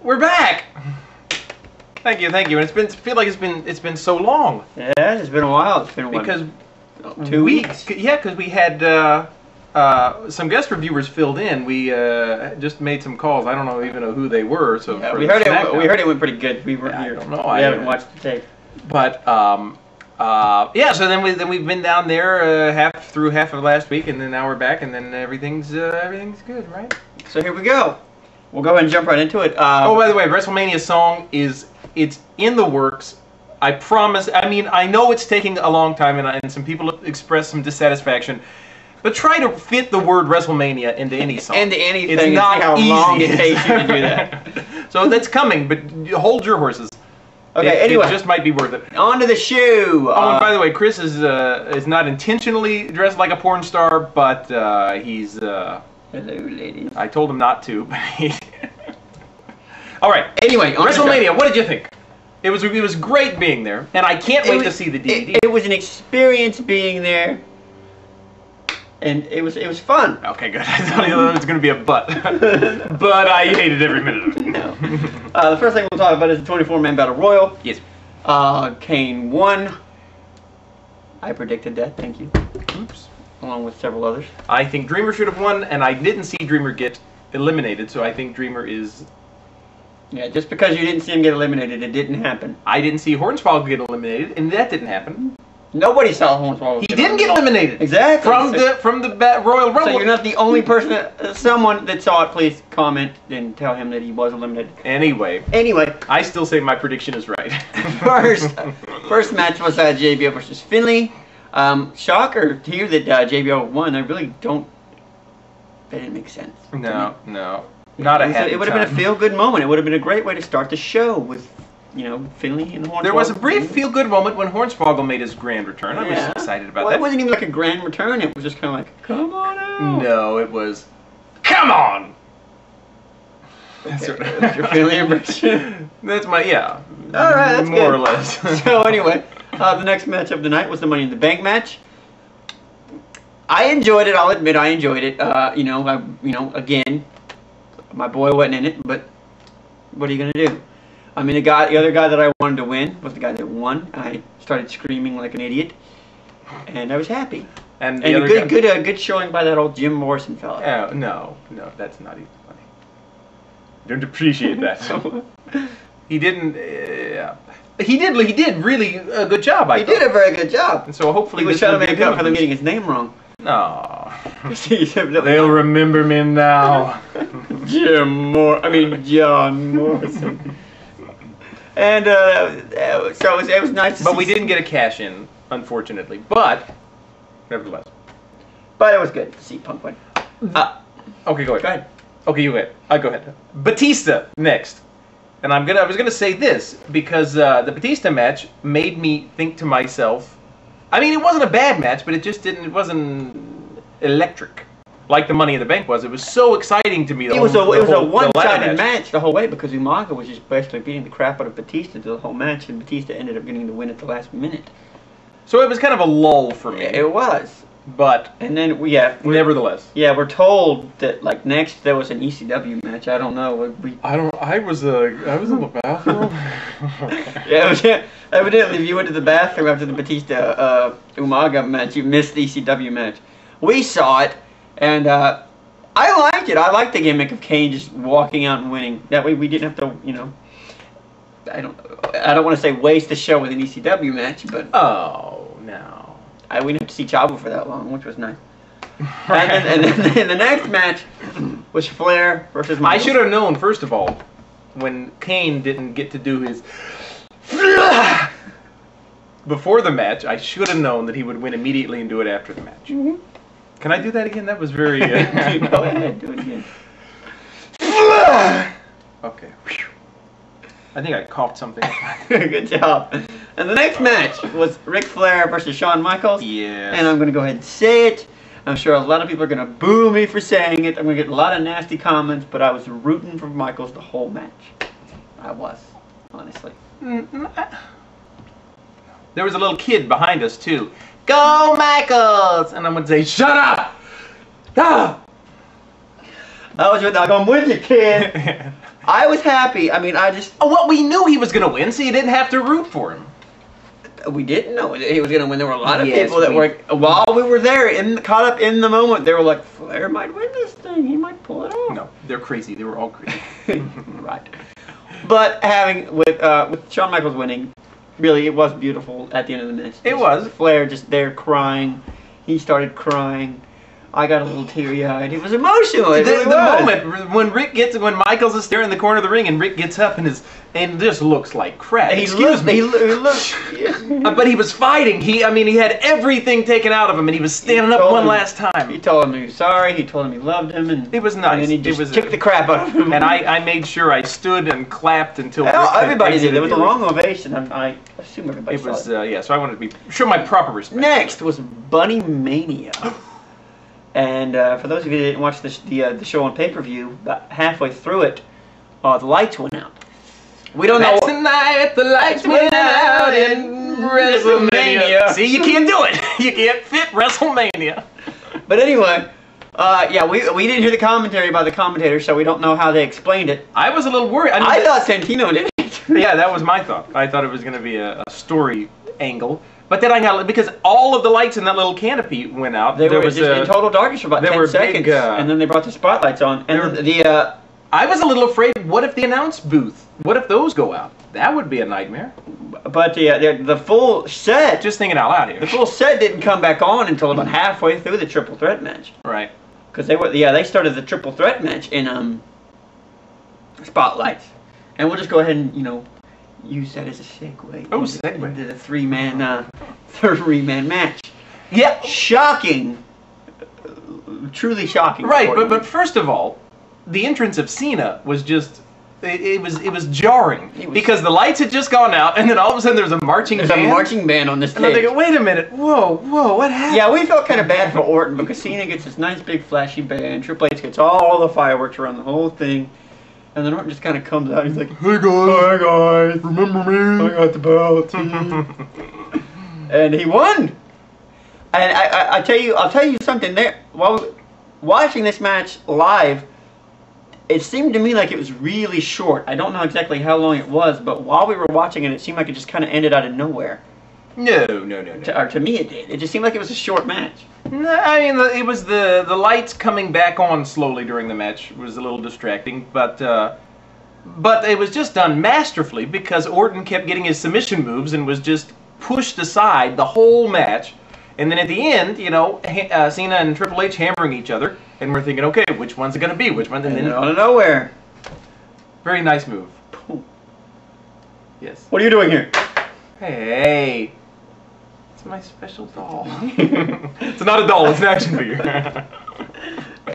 We're back. Thank you, thank you. And I feel like it's been so long. Yeah, it's been a while. It's been because 2 weeks. Yeah, because we had some guest reviewers filled in. We just made some calls. I don't even know who they were. So yeah, we heard it went pretty good. We weren't here. I don't know. We haven't watched the tape. But yeah. So then we've been down there half of last week, and then now we're back, and then everything's good, right? So here we go. We'll go ahead and jump right into it. Oh, by the way, WrestleMania song it's in the works. I promise. I mean, I know it's taking a long time, and some people have expressed some dissatisfaction. But try to fit the word WrestleMania into any song. Into anything. It's not how easy. long it takes you to do that. So that's coming, but hold your horses. Okay. Anyway, it just might be worth it. On to the shoe. Oh, and by the way, Chris is not intentionally dressed like a porn star, but he's. Hello, ladies. I told him not to, but he. All right. Anyway, WrestleMania. What did you think? It was great being there, and I can't wait to see the DVD. It was an experience being there, and it was fun. Okay, good. I thought it was going to be a but, but I hated every minute of it. No. The first thing we'll talk about is the 24-man battle royal. Yes. Kane won. I predicted that. Thank you. Oops. Along with several others. I think Dreamer should have won, and I didn't see Dreamer get eliminated, so I think Dreamer is. Yeah, just because you didn't see him get eliminated, it didn't happen. I didn't see Hornswoggle get eliminated, and that didn't happen. Nobody saw Hornswoggle. He didn't get eliminated. Exactly. From the Royal Rumble. So you're not the only person. Someone that saw it, please comment and tell him that he was eliminated. Anyway, I still say my prediction is right. first match was JBL versus Finley. Shocker to hear that JBL won. I really don't. That didn't make sense. No. Not a happy It would have been a feel-good moment. It would have been a great way to start the show with, Finley and Hornswoggle. There was a brief feel-good moment when Hornswoggle made his grand return. I was excited about that. It wasn't even like a grand return. It was just kind of like, come on out. No, it was, come on. Okay. That's your Finley impression. That's my, yeah. All right, that's more good. or less. So anyway, the next match of the night was the Money in the Bank match. I enjoyed it. I'll admit I enjoyed it. Again, my boy wasn't in it, but what are you gonna do? I mean, the other guy that I wanted to win was the guy that won. I started screaming like an idiot, and I was happy. And a good showing by that old Jim Morrison fella. Oh, no, that's not even funny. Don't appreciate that. He didn't. He did really a good job. He did a very good job. And so hopefully he was trying to make up for them getting his name wrong. No. They'll remember me now. John Morrison. And so it was nice to see. But we didn't get a cash in, unfortunately. But nevertheless. But it was good to see Punk win. Okay, go ahead. Go ahead. Okay, you go ahead. Go ahead. Batista next. And I was gonna say this because the Batista match made me think to myself. I mean, it wasn't a bad match, but it wasn't electric like the Money in the Bank was. It was so exciting to me. It was a one-sided match the whole way because Umaga was just basically beating the crap out of Batista the whole match, and Batista ended up getting the win at the last minute. So it was kind of a lull for me. It was. But and then nevertheless. Yeah, we're told that like next there was an ECW match. I don't know. I was in the bathroom. Yeah, evidently if you went to the bathroom after the Batista Umaga match, you missed the ECW match. We saw it, and I liked it. I liked the gimmick of Kane just walking out and winning. That way we didn't have to, I don't want to say waste the show with an ECW match, but oh no. We didn't have to see Chavo for that long, which was nice. And then the next match was Flair versus Michaels. I should have known, first of all, when Kane didn't get to do his before the match, I should have known that he would win immediately and do it after the match. Mm-hmm. Can I do that again? That was very... Go ahead, do it again. Okay. I think I coughed something. Good job. And the next match was Ric Flair versus Shawn Michaels. Yeah. And I'm going to go ahead and say it. I'm sure a lot of people are going to boo me for saying it. I'm going to get a lot of nasty comments, but I was rooting for Michaels the whole match. I was, honestly. There was a little kid behind us, too. Go, Michaels! And I would say, shut up! Ah! I was like, I'm with you, kid. I was happy. I mean, I just... Oh, well, we knew he was going to win, so you didn't have to root for him. We didn't know he was going to win. There were a lot of Yes, people that were, while we were there, caught up in the moment, they were like, Flair might win this thing. He might pull it off. No, they're crazy. They were all crazy. Right. But with Shawn Michaels winning, really, it was beautiful at the end of the match. It was. Flair just there crying. He started crying. I got a little teary-eyed. It was emotional. It really the moment when Michaels is there in the corner of the ring and Rick gets up and just looks like crap. Excuse me. He looked. But he was fighting. He had everything taken out of him, and he was standing up one last time. He told him he was sorry. He told him he loved him, and it was nice. And then he just kicked the crap out of him. And I made sure I stood and clapped until everybody did. It was a long ovation. I assume everybody saw it. Yeah. So I wanted to show my proper respect. Next was Bunny Mania. And for those of you that didn't watch the show on pay-per-view, about halfway through it, the lights went out. We don't know. Tonight the lights went out in WrestleMania. See, you can't do it. You can't fit WrestleMania. But anyway, yeah, we didn't hear the commentary by the commentators, so we don't know how they explained it. I was a little worried. I thought Santino did it. Yeah, that was my thought. I thought it was going to be a story angle. But then because all of the lights in that little canopy went out. They were just in total darkness for about 10 seconds. And then they brought the spotlights on. And I was a little afraid, what if the announce booth? What if those go out? That would be a nightmare. But the full set... Just thinking out loud here. The full set didn't come back on until about halfway through the triple threat match. Right. Because they started the triple threat match in spotlights. And we'll just go ahead and, use that as a segue. Into the three-man match. Yeah. Shocking. Truly shocking. Right, but first of all, the entrance of Cena was just... It was jarring because the lights had just gone out, and then all of a sudden there's a marching band. There's a marching band on this stage. And I'm thinking, wait a minute, whoa, what happened? Yeah, we felt kind of bad for Orton because Cena gets this nice big flashy band. Triple H gets all the fireworks around the whole thing, and then Orton just kind of comes out. And he's like, "Hey guys, remember me? I got the belt." And he won. And I'll tell you something. There, while watching this match live, it seemed to me like it was really short. I don't know exactly how long it was, but while we were watching it, it seemed like it just kind of ended out of nowhere. No. To me, it did. It just seemed like it was a short match. No, I mean, it was the lights coming back on slowly during the match was a little distracting, but it was just done masterfully because Orton kept getting his submission moves and was just pushed aside the whole match. And then at the end, Cena and Triple H hammering each other, and we're thinking, okay, which one's it going to be? Which one? And then out of nowhere. Very nice move. Yes. What are you doing here? Hey. It's my special doll. It's not a doll, it's an action figure.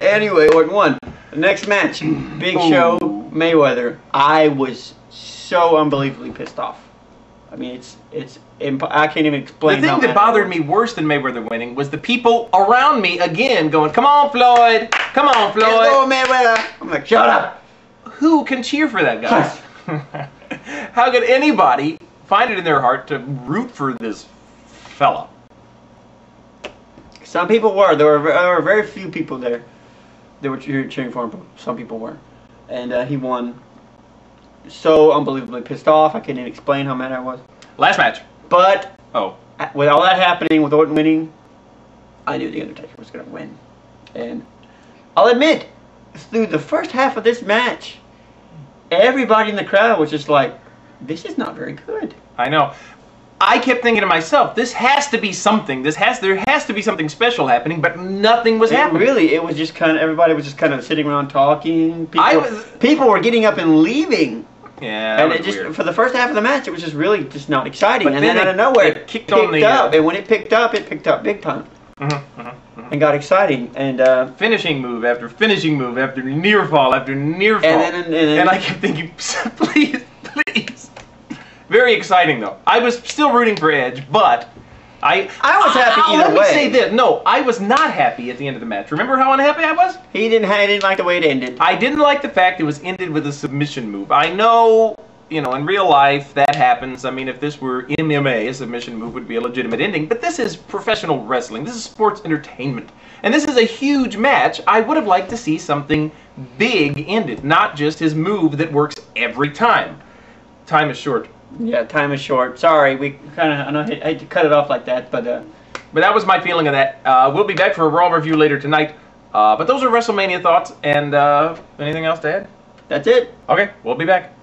Anyway, Orton won. The next match, Big Show, Mayweather. I was so unbelievably pissed off. I mean, I can't even explain. The thing that bothered me worse than Mayweather winning was the people around me again going, "Come on, Floyd! Come on, Floyd!" Let's go, Mayweather! I'm like, shut up! Who can cheer for that guy? How could anybody find it in their heart to root for this fella? Some people were. There were very few people there that were cheering for him. But some people were, and he won. So unbelievably pissed off. I can't even explain how mad I was. Last match. But with all that happening, with Orton winning, I knew The Undertaker was going to win. And I'll admit, through the first half of this match, everybody in the crowd was just like, this is not very good. I know. I kept thinking to myself, this has to be something. There has to be something special happening, but nothing was happening. Really, it was just kind of, everybody was just kind of sitting around talking. People were getting up and leaving. Yeah, and it just weird. For the first half of the match, it was just really just not exciting. But and then out of nowhere, it picked up. And when it picked up big time. And got exciting. And finishing move after finishing move after near fall after near fall. And I kept thinking, please. Very exciting though. I was still rooting for Edge, but I was happy either way. Let me say this. No, I was not happy at the end of the match. Remember how unhappy I was? He didn't like the way it ended. I didn't like the fact it was ended with a submission move. I know you know, in real life, that happens. I mean, if this were MMA, a submission move would be a legitimate ending. But this is professional wrestling. This is sports entertainment. And this is a huge match. I would have liked to see something big ended, not just his move that works every time. Time is short. Yeah, time is short. Sorry, we kind of, I know I hate to cut it off like that, but that was my feeling of that. We'll be back for a Raw review later tonight. But those are WrestleMania thoughts. And anything else to add? that's it. Okay, we'll be back.